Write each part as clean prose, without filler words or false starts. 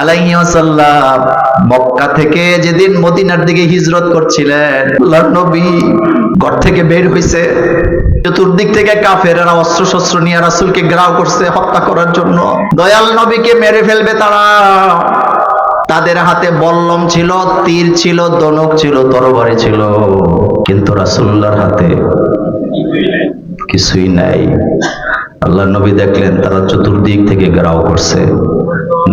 আলাইহি ওয়াসাল্লাম মক্কা থেকে যেদিন মদিনার দিকে হিজরত করছিলেন, আল্লাহর নবী ঘর থেকে বের হইছে, চতুর্দিক থেকে কাফেররা অস্ত্র শস্ত্র নিয়ে রাসূলকে ঘেরাও করছে হত্যা করার জন্য। দয়াল নবীকে মেরে ফেলবে তারা। তাদের হাতে বল্লম ছিল, তীর ছিল, ধনুক ছিল, তরবারি ছিল, কিন্তু রাসূলুল্লাহর হাতে কিছুই নাই। আল্লাহ নবী দেখলেন তারা চতুর্দিক থেকে ঘেরাও করছে,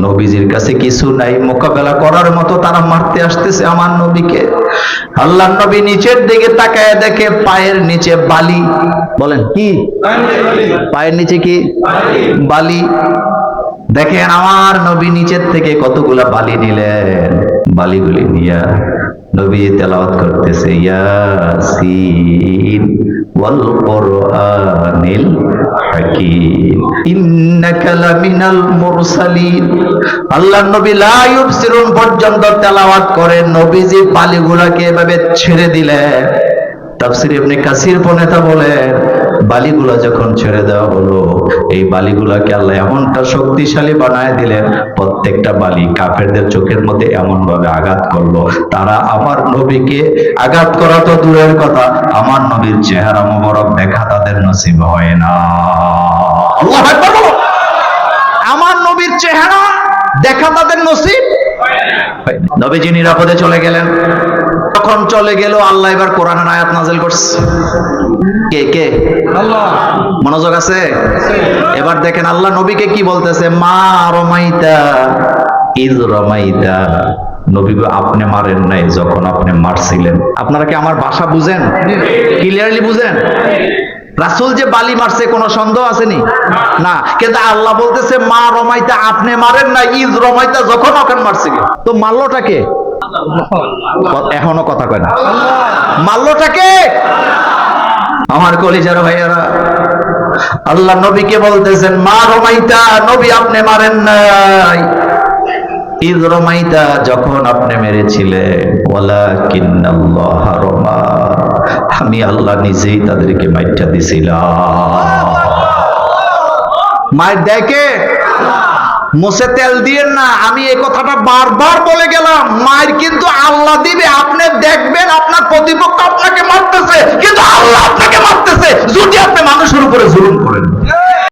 নবীজির কাছে কিছু নাই, মোকাবেলা করার মতো তারা মারতে আসতেছে আমার নবীকে। আল্লাহ নবী নিচের দিকে তাকায় দেখে পায়ের নিচে বালি। বলেন কি? পায়ের নিচে কি? বালি। দেখেন আমার নবী নিচের থেকে কতগুলা বালি নিলেন, বালিগুলি নিয়া নবী তেলাওয়াত করতেছে, ইয়াসিন ওয়াল কুরআনিল হাকীম ইন্নাকা লামিনাল মুরসালিন। আল্লাহর নবী লা ইউবসিরুন পর্যন্ত তেলাওয়াত করে নবীজি বালিগুলাকে এভাবে ছেড়ে দিলেন। তাফসীর ইবনে কাসির প্রণেতা বলেন, বালিগুলা যখন ছেড়ে দেওয়া হলো, এই বালিগুলাকে আল্লাহ এমনটা শক্তিশালী বানায় দিলেন, প্রত্যেকটা বালি কাফেরদের চোখের মধ্যে এমন ভাবে আঘাত করলো, তারা আমার নবীকে আঘাত করা তো দূরের কথা, আমার নবীর চেহারা মোবারক দেখা তাদের নসিব হয় না। আল্লাহু আকবার। আমার নবীর চেহারা দেখা তাদের নসিব হয় না। নবীজি নিরাপদে চলে গেলেন। তখন চলে গেল, আল্লাহ এবার কোরআনের আয়াত নাযিল করছে। কে কে? আল্লাহ। মনোযোগ আছে? এবার দেখেন আল্লাহ নবীকে কি বলতেছে, মা রমাইতা ইজ রমাইতা। নবী আপনি মারেন নাই যখন আপনি মারছিলেন। আপনারা কি আমার ভাষা বুঝেন? ক্লিয়ারলি বুঝেন? রাসূল যে বালি মারছে কোনো সন্দেহ আসেনি না, কিন্তু আল্লাহ বলতেছে মা রমাইতা, আপনি মারেন না, ইজ রমাইতা, যখন ওখানে মারছে। তো মারলোটাকে? এখনো কথা কয় না। মারলোটাকে? আমার কলিজার ভাইয়ারা, আল্লাহ নবীকে বলতেছেন মা রমাইতা, নবী আপনি মারেন নাই, ইজ রমাইতা, যখন আপনি মেরেছিলেন, ওয়ালাকিন্নাল্লাহ রমা, আমি আল্লাহ নিজেই তাদেরকে মাইরটা দিছিলাম। মায়ের দেখে মুছে তেল দিয়েন না, আমি এই কথাটা বারবার বলে গেলাম, মায়ের কিন্তু আল্লাহ দিবে, আপনি দেখবেন আপনার প্রতিপক্ষ আপনাকে মারতেছে, কিন্তু আল্লাহ আপনাকে মারতেছে যদি আপনি মানুষের উপরে জুলুম করেন।